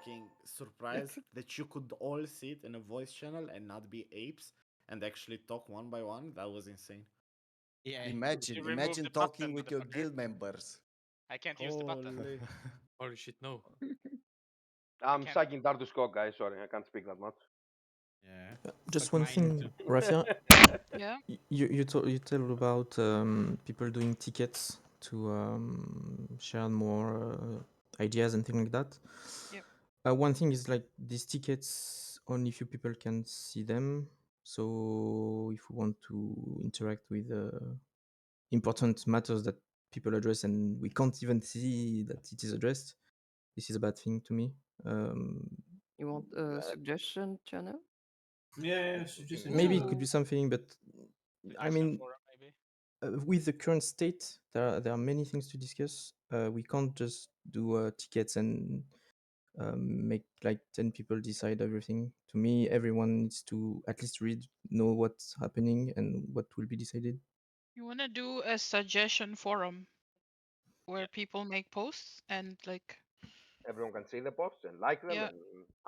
fucking surprised that you could all sit in a voice channel and not be apes and actually talk one by one. That was insane. Yeah. Imagine, You remove imagine the talking button, with your motherfucker. guild members. I can't use the button. Holy. Holy shit, no. I'm Can't- sucking Dardus cock, guys. Sorry, I can't speak that much. Yeah. Just Fuck one mine thing, too. Rafa. Yeah. You tell about people doing tickets to share more ideas and things like that. Yep. One thing is like these tickets, only few people can see them. So if we want to interact with important matters that people address and we can't even see that it is addressed, this is a bad thing to me. You want a suggestion, channel? Yeah, suggestion. Maybe it channel. could be something, but I Suggestion mean, forum, maybe. with the current state, there are many things to discuss. We can't just do tickets and make like 10 people decide everything. To me, everyone needs to at least know what's happening and what will be decided. You want to do a suggestion forum where people make posts and like, Everyone can see the posts and like them yeah, and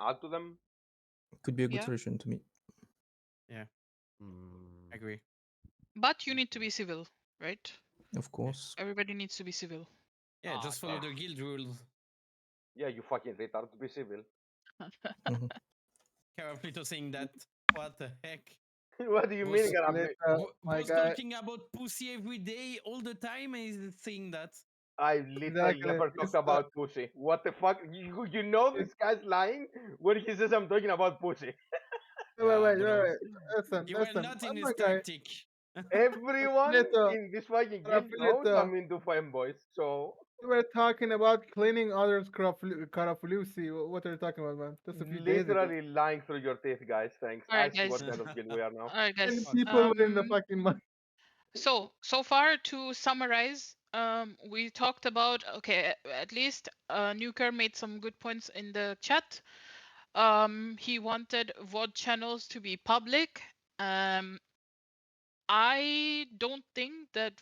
add to them. Could be a good Yeah. solution to me. Hmm. Agree. but you need to be civil, right? Of course. Everybody needs to be civil. Yeah, Ah, just follow okay. the guild rules. Yeah, you fucking retard. Be civil. Mhm. Carapito saying that. What the heck? What do you Boss- mean, Garabli? My Boss guy. talking about pussy every day, all the time, and he's saying that. I literally Exactly. never talked about pussy. What the fuck? You know this guy's lying when he says I'm talking about pussy. Wait. bro. Listen, You were listen. not in I'm his a guy. tactic. Everyone Rafaelito, in this fucking guild knows Rafaelito. I'm into femboys, so We were talking about cleaning others' Karafulusi. What are you talking about, man? Just a few days ago. literally lying through your teeth, guys. Thanks. I Alright, see what guys. kind of guild we are now. Alright, guys. And people were in the Um, fucking money. So far to summarize, we talked about, okay, at least Nuker made some good points in the chat. He wanted VOD channels to be public. I don't think that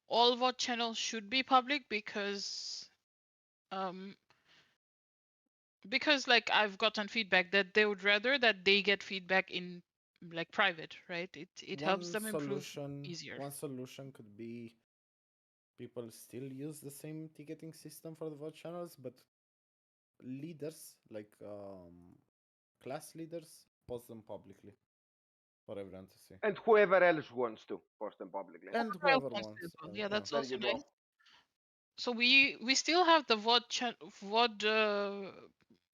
all VOD channels should be public because like I've gotten feedback that they would rather that they get feedback in like private, right? It helps them improve easier. One solution could be people still use the same ticketing system for the vote channels, but leaders, like class leaders, post them publicly for everyone to see. And whoever else wants to post them publicly. And Whoever else whoever wants to wants. as well. Yeah, that's There also you go. nice. So we still have the VOD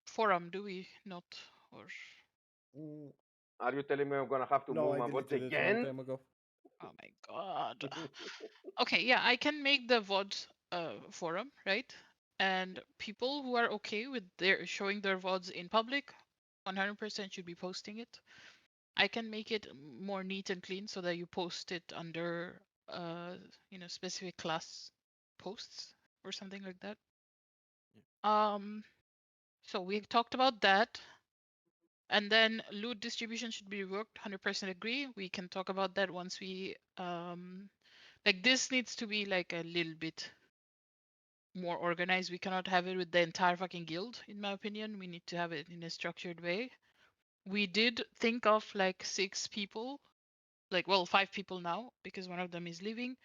forum, do we not? Or Mm, Are you telling me I'm gonna have to no, move I my votes deleted it a long again? time ago. oh my god. Okay, yeah, I can make the VOD forum, right? And people who are okay with their showing their VODs in public, 100% should be posting it. I can make it more neat and clean so that you post it under specific class posts or something like that. So we talked about that. And then loot distribution should be reworked. 100% agree. We can talk about that once we like this needs to be like a little bit more organized. We cannot have it with the entire fucking guild, in my opinion. We need to have it in a structured way. We did think of like 6 people, like, well, 5 people now, because one of them is leaving,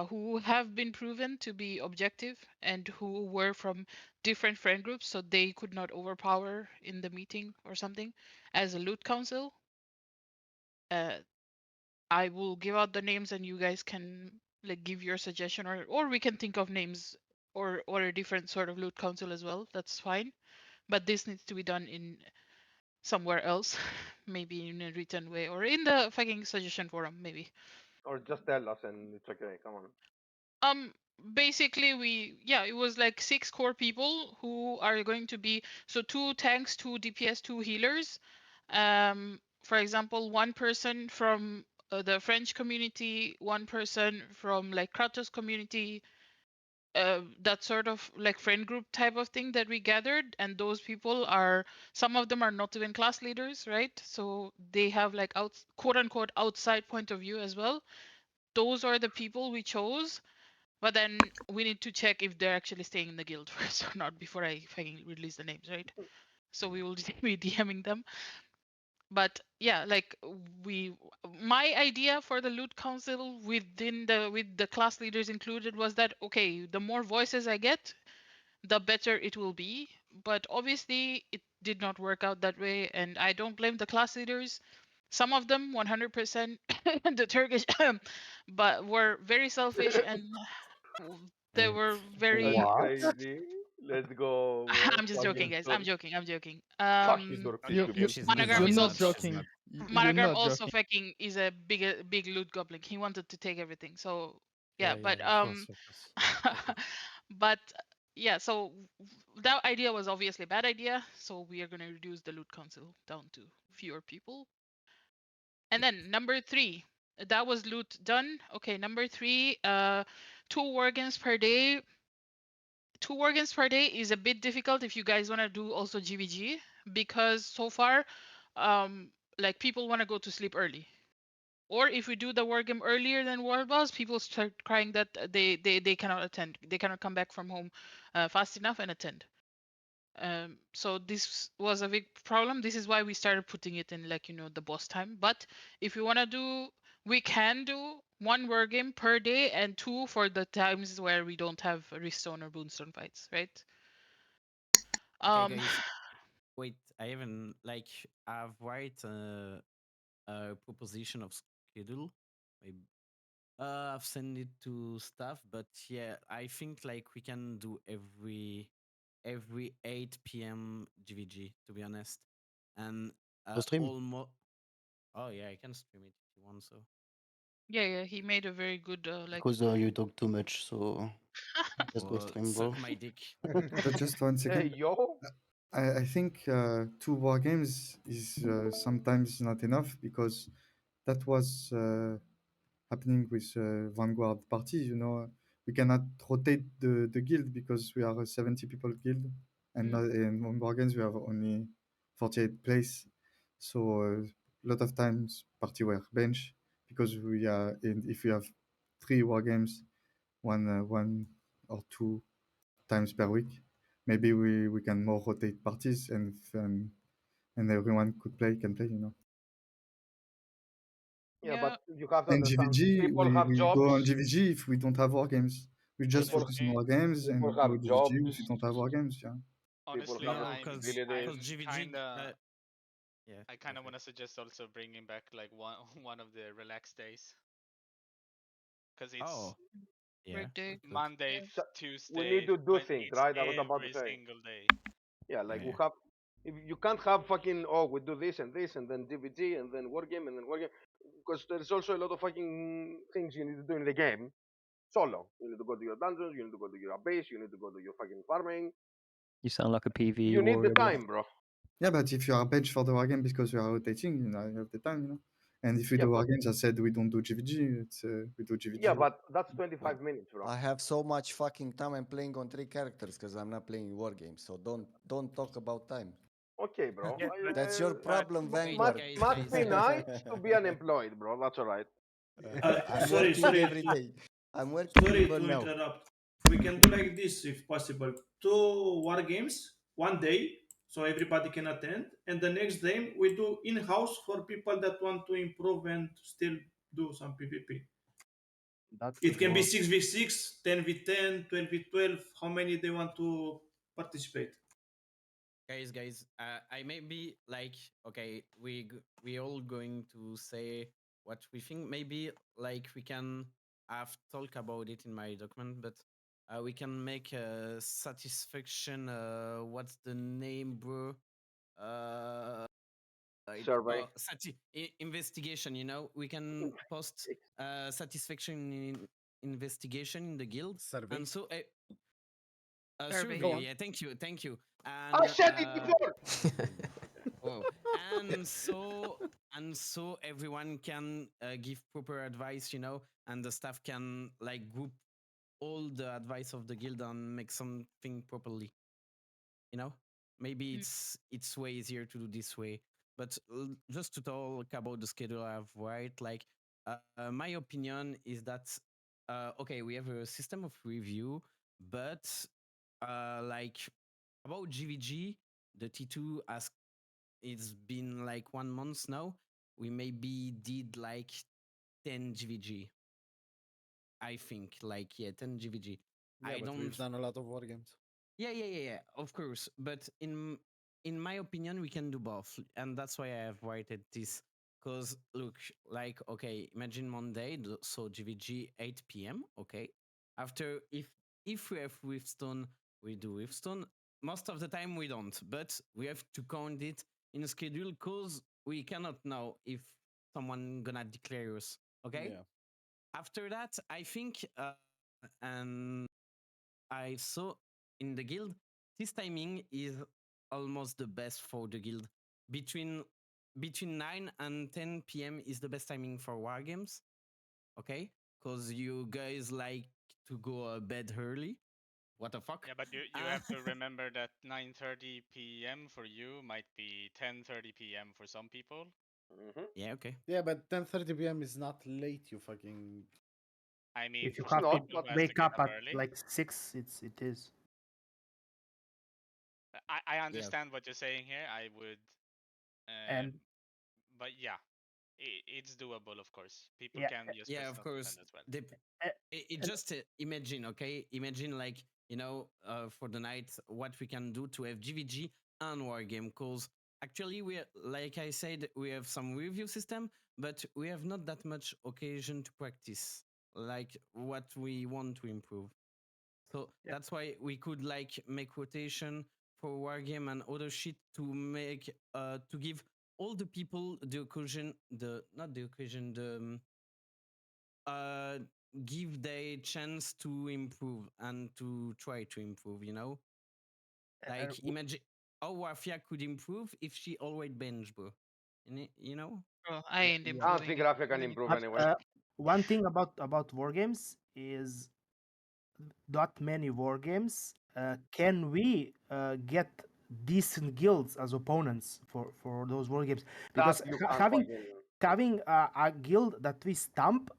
who have been proven to be objective and who were from different friend groups, so they could not overpower in the meeting or something as a loot council. I will give out the names and you guys can like give your suggestion, or we can think of names or a different sort of loot council as well. That's fine. But this needs to be done in somewhere else, maybe in a written way or in the fucking suggestion forum, maybe. Or just tell us and it's okay. Come on. Basically it was like 6 core people who are going to be, so 2 tanks, 2 DPS, 2 healers. For example, 1 person from the French community, 1 person from like Kratos community, that sort of like friend group type of thing that we gathered. And those people are, some of them are not even class leaders, right? So they have like quote unquote outside point of view as well. Those are the people we chose. But then we need to check if they're actually staying in the guild first or not before I fucking release the names, right? So we will be DMing them. But yeah, like my idea for the loot council with the class leaders included was that okay, the more voices I get, the better it will be. But obviously it did not work out that way, and I don't blame the class leaders. Some of them 100% the Turkish but were very selfish and they were very That's What? crazy. Let's go. I'm just joking, guys. I'm joking. I'm joking. Fucking Turkish You, people. you, She's Managram you're is not also joking. You're Managram not also joking. fucking is a big loot goblin. He wanted to take everything. So yeah, Yeah, but of course, of course. but yeah, so that idea was obviously a bad idea. So we are going to reduce the loot council down to fewer people. And then number 3, that was loot done. Okay, number 3, 2 wargames per day. 2 wargames per day is a bit difficult if you guys want to do also GVG, because so far, like people want to go to sleep early. Or if we do the wargame earlier than World Boss, people start crying that they cannot attend. They cannot come back from home fast enough and attend. So this was a big problem. This is why we started putting it in, like, the boss time. But if you want to do, we can do 1 wargame per day and 2 for the times where we don't have Restone or Boonstone fights, right? Okay, guys. Wait, I haven't I've write a proposition of schedule. Maybe I've sent it to staff, but yeah, I think we can do every 8 p.m. GVG, to be honest, and stream? almost. Oh yeah, I can stream it if you want. So Yeah, he made a very good Because you talk too much, so just go stream, bro. suck my dick. But just 1 Hey, second. yo. I think 2 war games is sometimes not enough, because that was happening with Vanguard parties. We cannot rotate the guild because we are a 70 people guild, and in war games we have only 48 place. So a lot of times party were bench because if we have 3 war games, one or 2 times per week, maybe we can more rotate parties, and everyone can play. Yeah, Yeah. but you have to And understand, GVG, people have we jobs. go on GVG if we don't have war games. We just People- focus on war games and people go have GVG if we jobs. don't have war games. Yeah. Honestly, People have No, I'm because responsibilities. GVG. kinda. Yeah. I kind of okay. want to suggest also bringing back like one of the relaxed days, because it's Oh, yeah. Break day. we could. Monday, Yeah. So, Tuesday. we need to do but things, it's right? I was about to every say. single day. Yeah, like we Yeah. have. If you can't have fucking we do this and this and then DVD and then wargame and then wargame, because there's also a lot of fucking things you need to do in the game. Solo. You need to go to your dungeons. You need to go to your base. You need to go to your fucking farming. You sound like a PvE You need the warrior, bro. time, bro. Yeah, but if you are bench for the war game because you are rotating, you have the time. And if we Yeah, do war but- games, I said we don't do GVG. We do GVG. Yeah, but that's 25 minutes, bro. I have so much fucking time. I'm playing on 3 characters because I'm not playing war games. So don't talk about time. Okay, bro. Yeah, but- That's your problem, Wait, Vanguard. Must be nice to be unemployed, bro. That's all right. I'm sorry, working sorry every to- day. I'm working Sorry even to now. interrupt. We can do like this if possible. 2 war games, 1 day, so everybody can attend, and the next day we do in-house for people that want to improve and still do some PvP. It can be 6v6, 10v10, 12v12, how many they want to participate. guys, I may be okay, we all going to say what we think. Maybe we can have talk about it in my document, but we can make a satisfaction. What's the name, bro? Survey. Investigation. We can post satisfaction investigation in the guild. Survey. And so Survey. survey. Yeah, thank you. And, I said it before. Whoa. And so everyone can give proper advice, and the staff can group all the advice of the guild and make something properly. Maybe it's way easier to do this way. But just to talk about the schedule I have, right? My opinion is that okay, we have a system of review, but like about GVG, the T2 has it's been like 1 month now. We maybe did like 10 GVG. I think like 10 GVG. Yeah, I but don't. we've done a lot of war games. Yeah. Of course, but in my opinion, we can do both, and that's why I have rated this. Cause look, like okay, imagine Monday, so GVG 8 p.m. Okay, after if we have Riftstone, we do Riftstone. Most of the time we don't, but we have to count it in a schedule because we cannot know if someone gonna declare us. Okay. Yeah. After that, I think, and I saw in the guild, this timing is almost the best for the guild. Between 9 and 10 p.m. is the best timing for war games. Okay? Because you guys like to go bed early. What the fuck? Yeah, but you have to remember that 9:30 p.m. for you might be 10:30 p.m. for some people. Yeah, okay. Yeah, but 10:30 p.m. is not late. You fucking. I mean, If you for have some to people who has to wake get up at early. like 6, it is. I understand what you're saying here. I would. And But yeah, it's doable, of course. People Yeah, can just Yeah, press of not course. attend as well. Just imagine, okay? Imagine like, for the night, what we can do to have GVG and Wargame. Because actually, like I said, we have some review system, but we have not that much occasion to practice, like what we want to improve. So that's why we could like make rotation for Wargame and other shit to make, to give all the people the occasion, not the occasion, give their chance to improve and to try to improve, like imagine how Wafia could improve if she always bench, bro. You know? Bro, I ain't I don't improving think it. Rafia can improve But anyway. one thing about war games is not many war games. Can we get decent guilds as opponents for those war games? Because That you can't having fucking. a guild that we stump,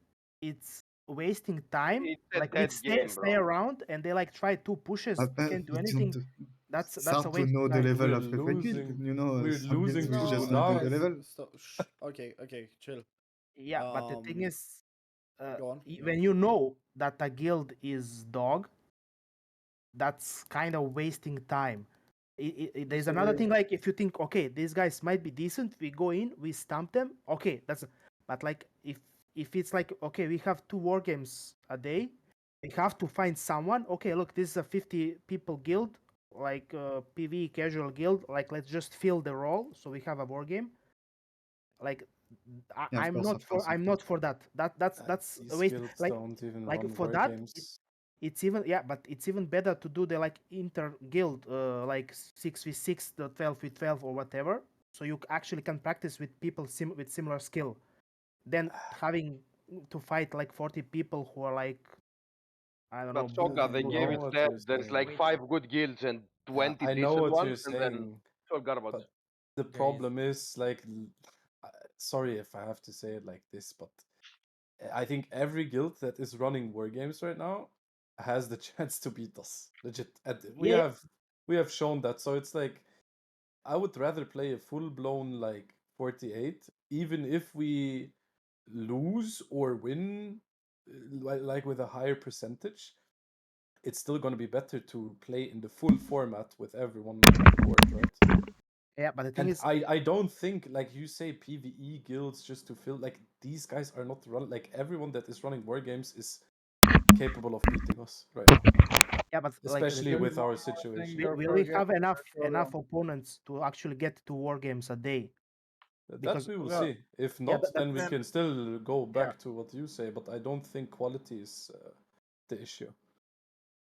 it's wasting time. It's a Like we dead game, stay bro. around and they like try 2 pushes, we can't do We anything. don't That's a start to waste know of the time. level We're of every guild. losing. You know, We're some guilds losing we to just No, don't know the Lunas. level. Okay, chill. Yeah, but the thing is, Go on. when you know that a guild is dog, that's kind of wasting time. There's another Disagree. thing, like if you think, okay, these guys might be decent, we go in, we stamp them, okay, but like if it's like, okay, we have 2 war games a day, we have to find someone, okay, look, this is a 50 people guild, like PvE casual guild, like let's just fill the role so we have a war game. Like Yeah, of I'm course, not of for course, of I'm not for that. That's a These waste. guilds Like don't even like run for war that, games. it's even, yeah, but it's even better to do the like inter guild, like 6v6, the 12v12 or whatever. So you actually can practice with people with similar skill, than having to fight like 40 people who are like, I don't know. But Soga, the I game know is what dead. you're There's like saying. 5 good guilds and 20 I know decent what ones, you're and then saying, it's all garbage. but the problem is like, sorry if I have to say it like this, but I think every guild that is running war games right now has the chance to beat us. Legit. And Yeah. we have shown that. So it's like, I would rather play a full blown like 48, even if we lose or win, like with a higher percentage. It's still going to be better to play in the full format with everyone on board, right? Yeah, but the thing And is, I don't think, like you say, PvE guilds just to fill, like these guys are not run, like everyone that is running war games is capable of beating us right now. yeah, but like Especially with our situation. will we have enough opponents to actually get 2 war games a day? That we will well, see. If yeah, not, then we then- can still go back to what you say, but I don't think quality is the issue.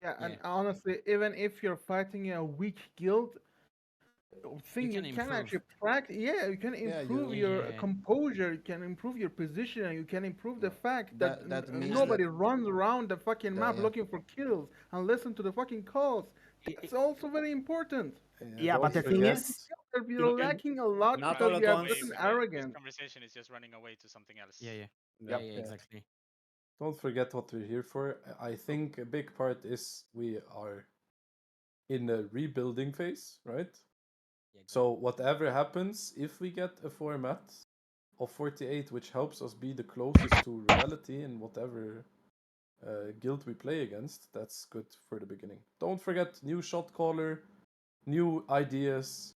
Yeah, and honestly, even if you're fighting a weak guild, thing you can actually practice. Yeah, you can improve your composure. You can improve your position. And you can improve the fact that, that means nobody that- runs around the fucking map yeah. looking for kills and listen to the fucking calls. It's also very important. Yeah, but the thing is, you're lacking a lot Not because all at you have once. certain This arrogance. conversation is just running away to something else. Yeah, Yep. exactly. don't forget what we're here for. I think a big part is we are in a rebuilding phase, right? So whatever happens, if we get a format of 48 which helps us be the closest to reality in whatever guild we play against, that's good for the beginning. Don't forget new shot caller, new ideas,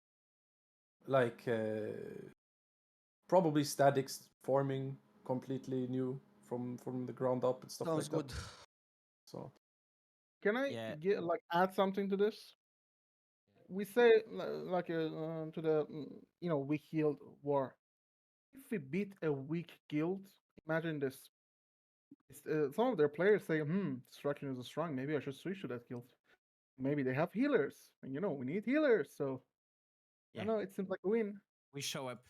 like probably statics forming completely new from the ground up and stuff Sounds like good. that. So Can I Yeah. add something to this? We say to the weak guild war. If we beat a weak guild, imagine this. Some of their players say, Destruction is strong. Maybe I should switch to that guild. Maybe they have healers, and we need healers. So, it seems like a win. We show up.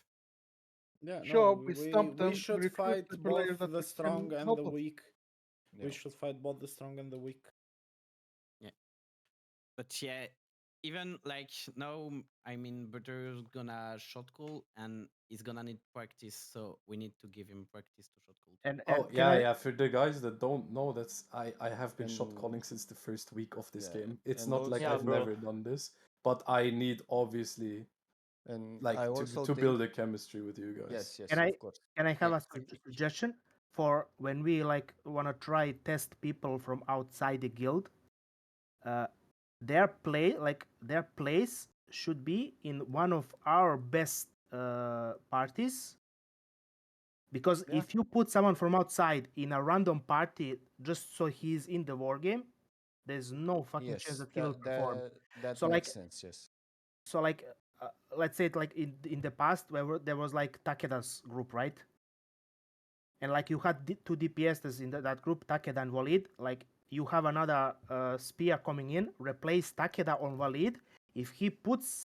Yeah, Show up, no, we stomp them, we should recruit fight the both players that the can strong and help the us. weak. We Yeah. should fight both the strong and the weak. Yeah. But yeah, even like now, I mean, Butter's gonna shot call and he's gonna need practice, so we need to give him practice to shot call. And oh yeah, for the guys that don't know, that's I have been shot And- calling since the first week of this Yeah, game. It's and not like also- I've Yeah, bro. never done this, but I need obviously And like I to also build think- a chemistry with you guys. Yes, yes, Can of course. Can I have Yeah. a suggestion for when we want to try test people from outside the guild? Their place should be in one of our best parties. Because if you put someone from outside in a random party just so he's in the war game, there's no fucking chance that he will perform. That So makes sense. Yes. So let's say it like in the past where there was like Takeda's group, right? And like you had two DPSs in that group, Takeda and Walid. Like you have another spear coming in, replace Takeda on Walid. If he puts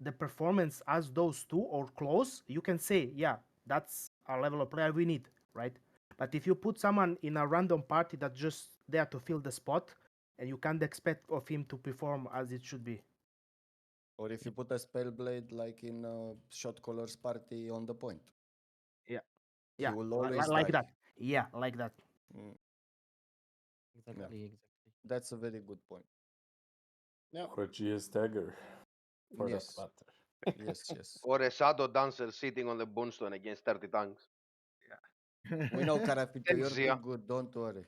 the performance as those two or close, you can say, yeah, that's our level of player we need, right? But if you put someone in a random party that's just there to fill the spot, and you can't expect of him to perform as it should be. Or if you put a spellblade like in a shot caller's party on the point. Yeah. He Yeah. will always like die. that. Yeah, like that. Exactly. That's a very good point. Yeah. Or a GS dagger, for Yes. that matter. Yes, yes. Or a shadow dancer sitting on the boomstone against 30 tanks. We know, Karapito, Thanks, you're Zia. too good. Don't worry.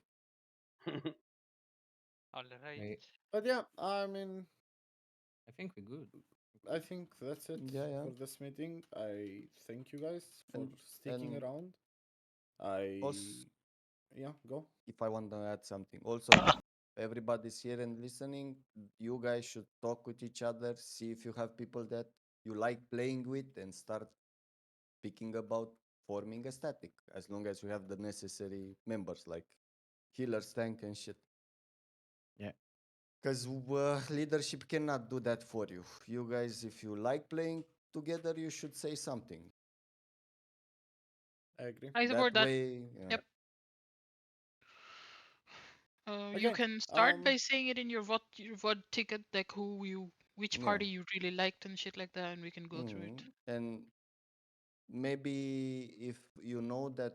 All right. But yeah, I mean, I think we're good. I think that's it Yeah. for this meeting. I thank you guys for And- sticking and around. Yeah, go. If I want to add something. Also, everybody's here and listening. You guys should talk with each other, see if you have people that you like playing with, and start picking about forming a static, as long as you have the necessary members like healers, tank, and shit. Yeah. Because leadership cannot do that for you. You guys, if you like playing together, you should say something. I agree. I support that. Way, yeah. Yep. You Okay, can start by saying it in your VOD ticket, like which Yeah. party you really liked and shit like that, and we can go through it. And maybe if you know that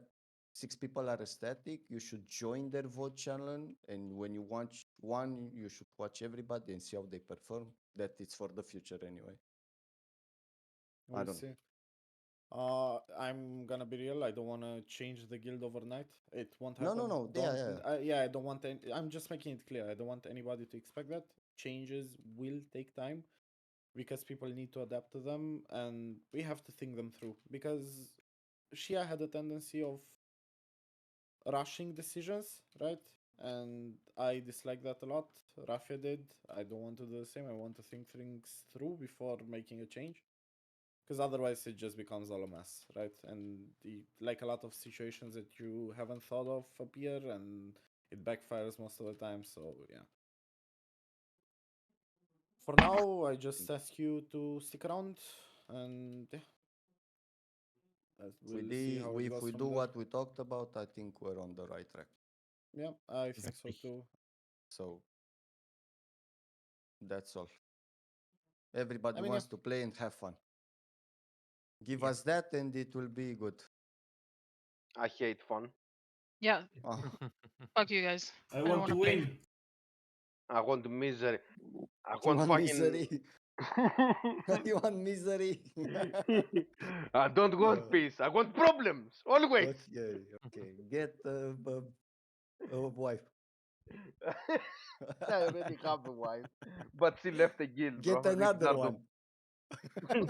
6 people are static, you should join their vote channel, and when you watch one, you should watch everybody and see how they perform. That it's for the future anyway. I We'll don't see. I'm gonna be real. I don't want to change the guild overnight. It won't No, happen. no. Yeah, Don't, yeah, I don't want. I'm just making it clear. I don't want anybody to expect that. Changes will take time because people need to adapt to them, and we have to think them through. Because Shia had a tendency of rushing decisions, right? And I dislike that a lot. Rafia did. I don't want to do the same. I want to think things through before making a change. Because otherwise it just becomes all a mess, right? And like a lot of situations that you haven't thought of appear and it backfires most of the time. So yeah. For now, I just ask you to stick around and yeah. We'll see how it if goes we from do there. what we talked about, I think we're on the right track. Yeah, I think so too. So that's all. Everybody I mean, wants yeah. to play and have fun. Give us that and it will be good. I hate fun. Yeah. Oh. Fuck you guys. I don't want wanna to play. win. I want misery. I You want want fucking. misery? You want misery? I don't want peace. I want problems. Always. Okay. Get a wife. I already have a wife, but she left the guild, bro. Get another Ricardo. one.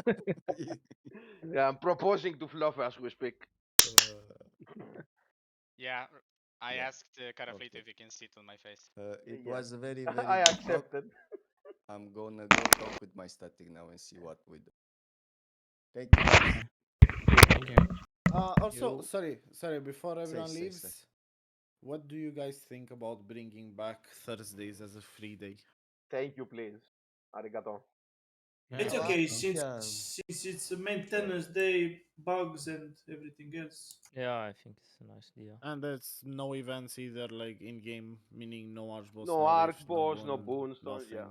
Yeah, I'm proposing to Fluff as we speak. Yeah, I Yeah, asked Karaflit okay. if he can sit on my face. It Yeah. was a very, I very good talk. accepted. I'm gonna go talk with my static now and see what we do. Thank you, guys. Thank you. Also, You- sorry. Before everyone say. leaves, what do you guys think about bringing back Thursdays as a free day? Thank you, please. Arigato. It's Yeah, okay yeah. since it's a maintenance day, bugs and everything else. Yeah, I think it's a nice idea. And there's no events either, like in game, meaning no arch boss, No no arc rift, boss, no gold, boons, nothing. yeah,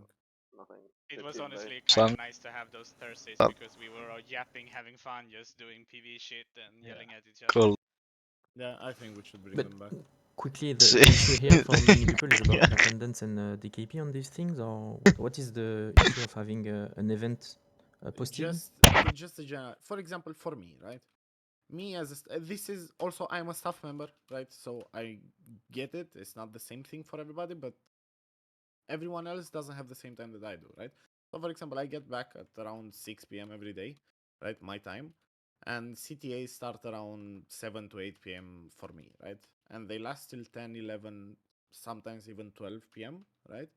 nothing. It It's was chill honestly day. kind of nice to have those Thursdays because we were all yapping, having fun, just doing PV shit and yelling at each other. Cool. Yeah, I think we should bring But them back. quickly, the issue here for many people is about attendance and DKP on these things, or what is the issue of having an event posted? Just a general. For example, for me, right? Me as this is also I'm a staff member, right? So I get it. It's not the same thing for everybody, but everyone else doesn't have the same time that I do, right? So for example, I get back at around 6 p.m. every day, right? My time. And CTA start around 7 to 8 p.m. for me, right? And they last till 10, 11, sometimes even 12 p.m., right?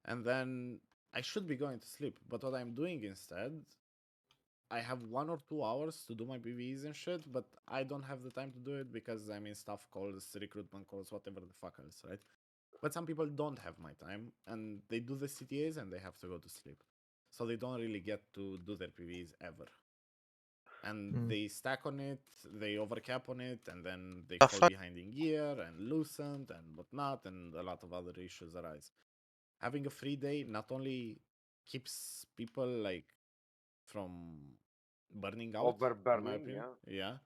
And then I should be going to sleep. But what I'm doing instead, I have 1 or 2 hours to do my PVEs and shit, but I don't have the time to do it because I'm in staff calls, recruitment calls, whatever the fuck else, right? But some people don't have my time and they do the CTAs and they have to go to sleep. So they don't really get to do their PVs ever. And they stack on it, they overcap on it, and then they fall behind in gear and loosened and whatnot, and a lot of other issues arise. Having a free day not only keeps people like from burning out, in my Overburning, opinion, yeah,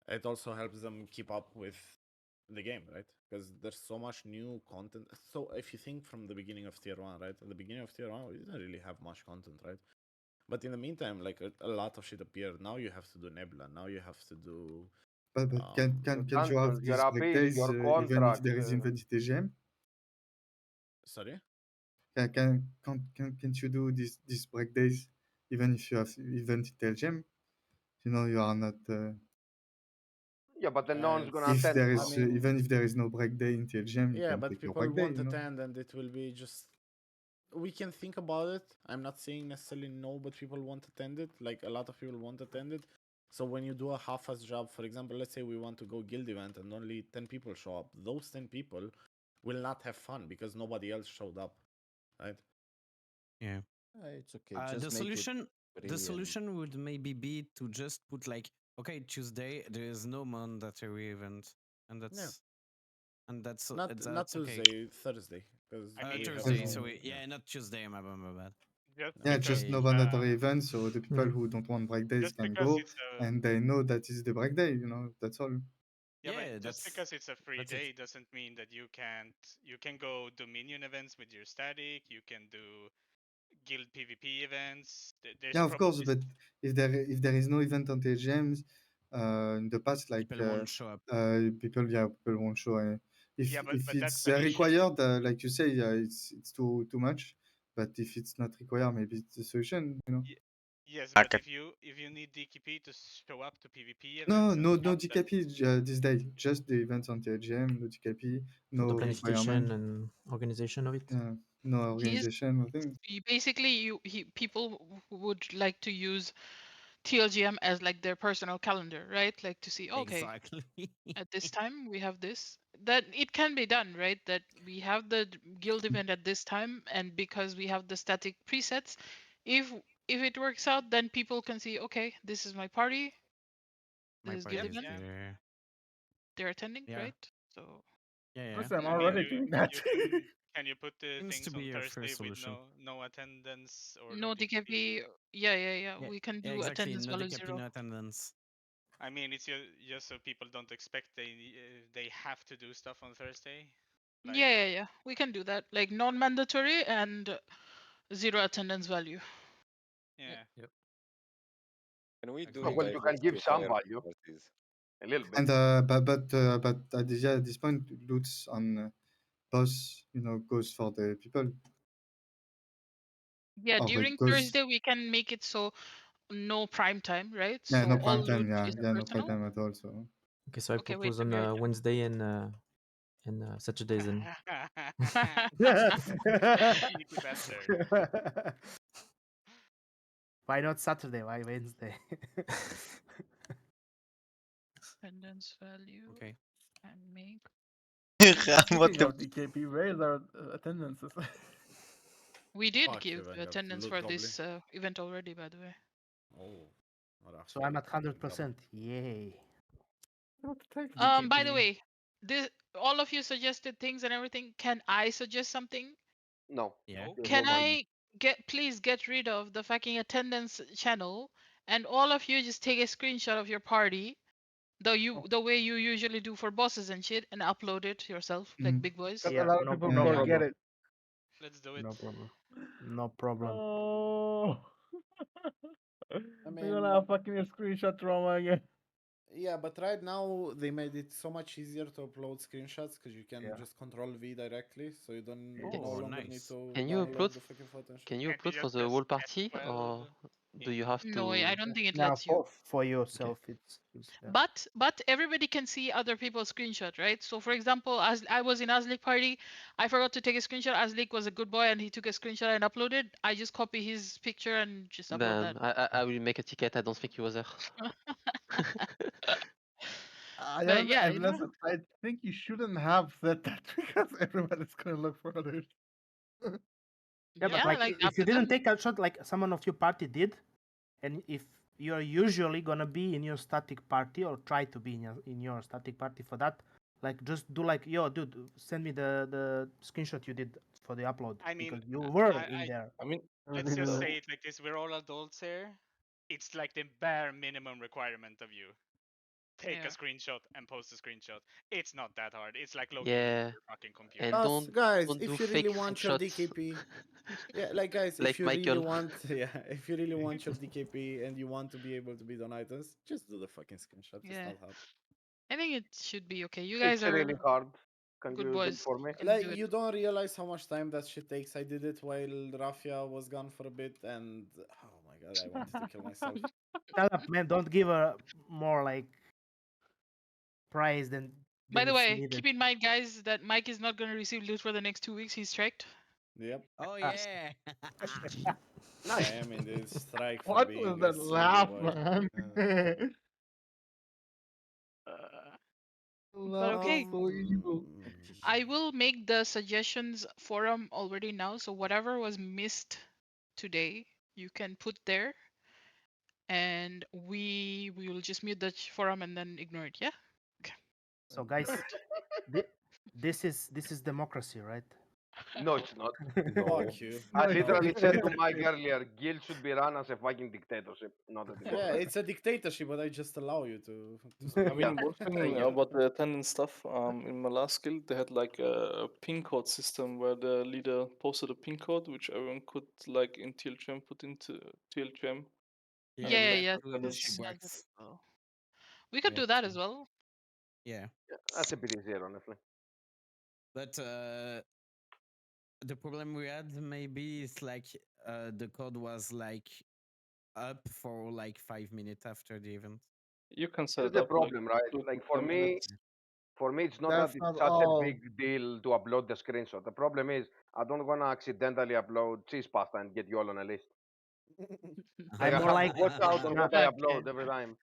it also helps them keep up with the game, right? Because there's so much new content. So if you think from the beginning of tier 1, right? At the beginning of tier 1, we didn't really have much content, right? But in the meantime, like a lot of shit appeared. Now you have to do Nebula. Now you have to do. But can't you have dungeons, these your break appeal, days your even if contract. there is invented TGM? Sorry? Can't you do these break days even if you have event TGM? You know you are not. Yeah, but then no one's gonna if attend. there is even if there is no break day in TLGM, you Yeah, can but take your people break day. won't You know? attend, and it will be just. We can think about it. I'm not saying necessarily no, but people won't attend it. Like a lot of people won't attend it. So when you do a half-ass job, for example, let's say we want to go guild event and only 10 people show up, those 10 people will not have fun because nobody else showed up, right? Yeah. It's okay. The solution would maybe be to just put like, okay, Tuesday there is no mandatory event, and that's not okay. Tuesday, Thursday. Thursday. Sorry, yeah, not Tuesday. My bad. Yeah, just no mandatory events, so the people who don't want break days can go, and they know that is the break day. You know, that's all. Yeah, but just because it's a free day doesn't mean that you can't. You can go do minion events with your static. You can do guild PvP events. Yeah, of course, but if there is no event on TGMs, in the past, like people won't show up. People won't show. If Yeah, but it's that's an issue. required, like you say, it's too much. But if it's not required, maybe it's a solution. You know. Yes, but if you need DKP to show up to PvP events, No DKP this day. Just the events on TGM, no DKP, For no the planification requirement. and organization of it. No organization. I think. Basically, people would like to use TLGM as like their personal calendar, right? Like to see, okay, Exactly. at this time we have this. That it can be done, right? That we have the guild event at this time, and because we have the static presets, if it works out, then people can see, okay, this is my party. This is guild event. They're attending, right? So. Yeah. I'm already doing that. Can you put the Seems things to be on a Thursday fair with solution. no attendance or No DKP? Yeah. We can do exactly. attendance No value DKP, 0. no attendance. I mean, it's just so people don't expect they have to do stuff on Thursday. Like... Yeah. We can do that. Like non-mandatory and 0 attendance value. Yeah. Yep. Can we do well, you can give some value. A little bit. And but at this point, loots on boss, goes for the people. Yeah, during Thursday we can make it so no prime time, right? Yeah, so no prime all time. loot Yeah, is no personal. prime time at all. So. Okay, so I Okay, propose wait, on Wednesday and Saturdays then. Cheeky bastard. Why not Saturday? Why Wednesday? Attendance value. Okay. And make. Speaking of DKP, where is our attendances? We did Fuck you, give Vanguard. attendance Loot for goblin. this event already, by the way. Oh. So I'm at 100%. Yay. By the way, this all of you suggested things and everything. Can I suggest something? No. Yeah. Can I please get rid of the fucking attendance channel and all of you just take a screenshot of your party, the way you usually do for bosses and shit, and upload it yourself like big boys. Because a lot of people forget it. Let's do it. No problem. No problem. Oh. I We're gonna have fucking a screenshot trauma again. Yeah, but right now they made it so much easier to upload screenshots because you can just control V directly, so you don't no longer need to Can you download upload? the fucking photo and shit. Can you upload for the whole party, or do you have to? No, I don't think it No, lets you. for yourself. It's But everybody can see other people's screenshot, right? So for example, as I was in Azlik party, I forgot to take a screenshot. Azlik was a good boy and he took a screenshot and uploaded. I just copy his picture and just upload Then that. I will make a ticket. I don't think he was there. But yeah, you know. Listen, I think you shouldn't have said that because everybody's gonna look for others. Yeah, but like if you didn't take a shot like someone of your party did, and if you're usually gonna be in your static party or try to be in your static party for that, like just do like, yo, dude, send me the screenshot you did for the upload. I mean, because you were in there. I mean, let's just say it like this: we're all adults here. It's like the bare minimum requirement of you. Take a screenshot and post a screenshot. It's not that hard. It's like logging into your fucking computer. And don't guys, don't if do you really fake want your screenshots. DKP, yeah, like guys, Like if you Michael. really want, if you really want your DKP and you want to be able to bid on items, just do the fucking screenshot. It's Yeah. not hard. I think it should be okay. You guys It's are really hard. Can good you do it boys. for me? Like you don't realize how much time that shit takes. I did it while Rafia was gone for a bit, and oh my god, I wanted to kill myself. Shut up, man! Don't give her more like prize than. By the it's way, needed. keep in mind, guys, that Mike is not going to receive loot for the next 2 weeks. He's striked. Yep. Oh yeah. I am in this strike for What being was a that silly laugh, boy. man? But okay, I will make the suggestions forum already now. So whatever was missed today, you can put there, and we will just mute the forum and then ignore it. Yeah. Okay. So guys, this is democracy, right? No, it's not. Fuck you. I literally said to Mike earlier, guild should be run as a fucking dictatorship, not a Yeah, democracy. it's a dictatorship, but I just allow you to I mean, one thing about the attendance stuff, in my last guild, they had like a pin code system where the leader posted a pin code, which everyone could, like in TLGM, put into TLGM. Yeah. She works. We could do that as well. Yeah. That's a bit easier, honestly. But the problem we had maybe is like the code was like up for like 5 minutes after the event. You can set That's it the up. problem, like, right? 2 to Like for 10 me, minutes. it's not That's that not it's such all. a big deal to upload the screenshot. The problem is I don't want to accidentally upload cheese pasta and get you all on a list. I'm more like watch out on what I upload every time.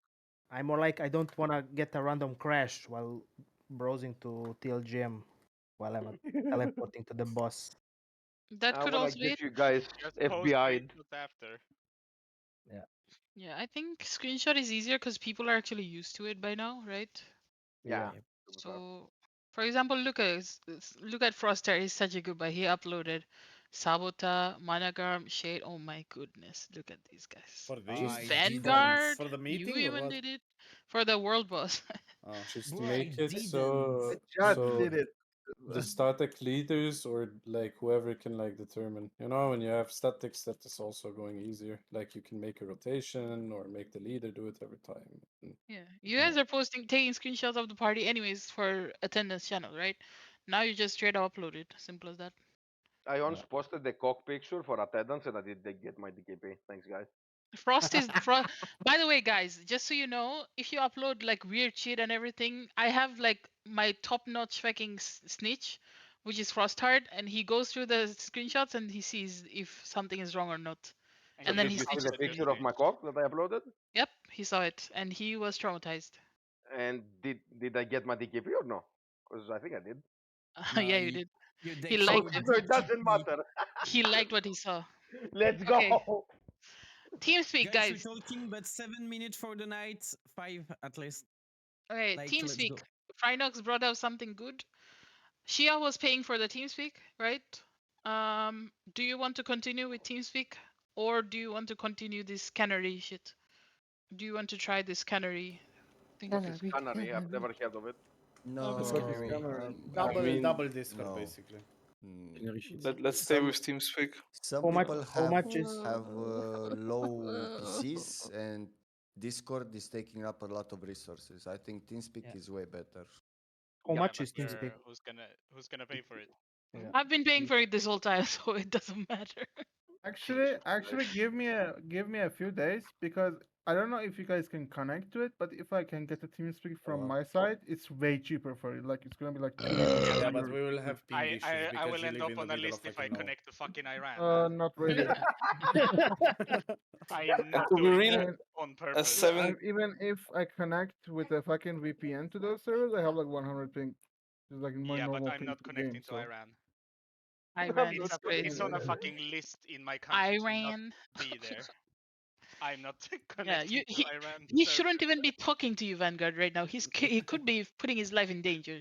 I'm more like I don't want to get a random crash while browsing to TLGM while I'm teleporting to the boss. That I could want also to be. get you guys Just post FBI'd. screenshots after. Yeah, I think screenshot is easier because people are actually used to it by now, right? Yeah. So, for example, look at Froster. He's such a good boy. He uploaded. Sabota, Managarm, Shade. Oh my goodness, look at these guys. For these? Vanguard. For the You meeting or even what? did it for the world boss. Just Bro, make I it so Just so did it. the static leaders or like whoever can like determine. You know, when you have statics, that is also going easier. Like you can make a rotation or make the leader do it every time. Yeah, you guys are taking screenshots of the party anyways for attendance channel, right? Now you just straight up upload it. Simple as that. I once posted the cock picture for attendance and I did get my DKP. Thanks, guys. Frost is Frost. By the way, guys, just so you know, if you upload like weird shit and everything, I have like my top-notch fucking snitch, which is Frostheart, and he goes through the screenshots and he sees if something is wrong or not, and then did he you see snitches the me. picture of my cock that I uploaded? Yep, he saw it, and he was traumatized. And did I get my DKP or no? Because I think I did. Yeah, you did. You He liked So it. it doesn't matter. He liked what he saw. Let's go. Okay. TeamSpeak, Guys, guys. we're talking but 7 minutes for the night, 5 at least. Okay, Like, let's TeamSpeak. go. Frinox brought out something good. Shia was paying for the TeamSpeak, right? Do you want to continue with TeamSpeak, or do you want to continue this canary shit? Do you want to try this canary thing? Canary, I've never heard of it. No, Double Discord no. basically. Let's stay with TeamSpeak. Some How much- people how much is- have low PCs and Discord is taking up a lot of resources. I think TeamSpeak is way better. How much but is TeamSpeak? Who's gonna pay for it? I've been paying for it this whole time, so it doesn't matter. Actually, give me a few days because I don't know if you guys can connect to it, but if I can get a TeamSpeak from my side, it's way cheaper for you. Like it's gonna be like. Yeah, but we will have ping issues I because will you end live up in the on a middle list of if I fucking connect to fucking Iran. Not really. I am not to be doing real, that on purpose. Even if I connect with a fucking VPN to those servers, I have like 100 ping. It's like my Yeah, but normal I'm ping not to the connecting game, to so. Iran. Iran It's, is crazy. it's on a fucking list in my country Iran. to not be there. I'm not Yeah, connecting you, to he, Iran. he server. shouldn't even be talking to you, Vanguard, right now. He could be putting his life in danger.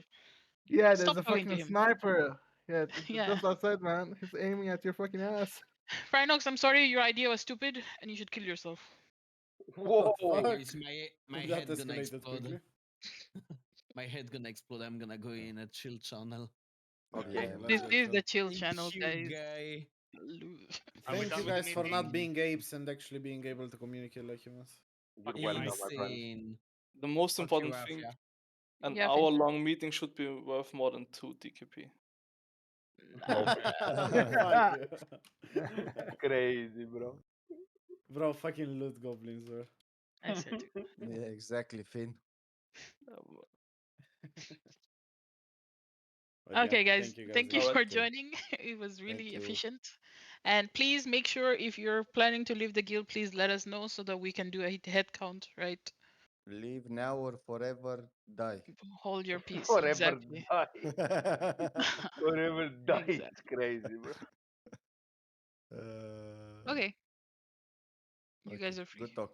Yeah, Stop there's a talking to fucking him. sniper. Yeah, Yeah. just outside, man. He's aiming at your fucking ass. Frinox, I'm sorry, your idea was stupid, and you should kill yourself. Whoa! Guys, my That head gonna escalated explode. quickly. My head gonna explode. I'm gonna go in a chill channel. Okay. This is the chill Thank channel, you, guys. guy. Thank you guys for not being apes and actually being able to communicate like humans. You're You're welcome, my friend. insane. The most Fuck important you, thing, Afia. an Yeah, hour-long meeting should be worth more than 2 DKP. Crazy, bro. Bro, fucking loot goblins, bro. I said to. Yeah, exactly, Finn. But Okay, yeah, guys, thank thank you you guys for again. joining. It was really you. efficient. And please make sure if you're planning to leave the guild, please let us know so that we can do a head count, right? Leave now or forever die. Hold your peace. Forever Exactly. die. Forever die. It's Exactly. crazy, bro. Okay. You guys are free. Good talk.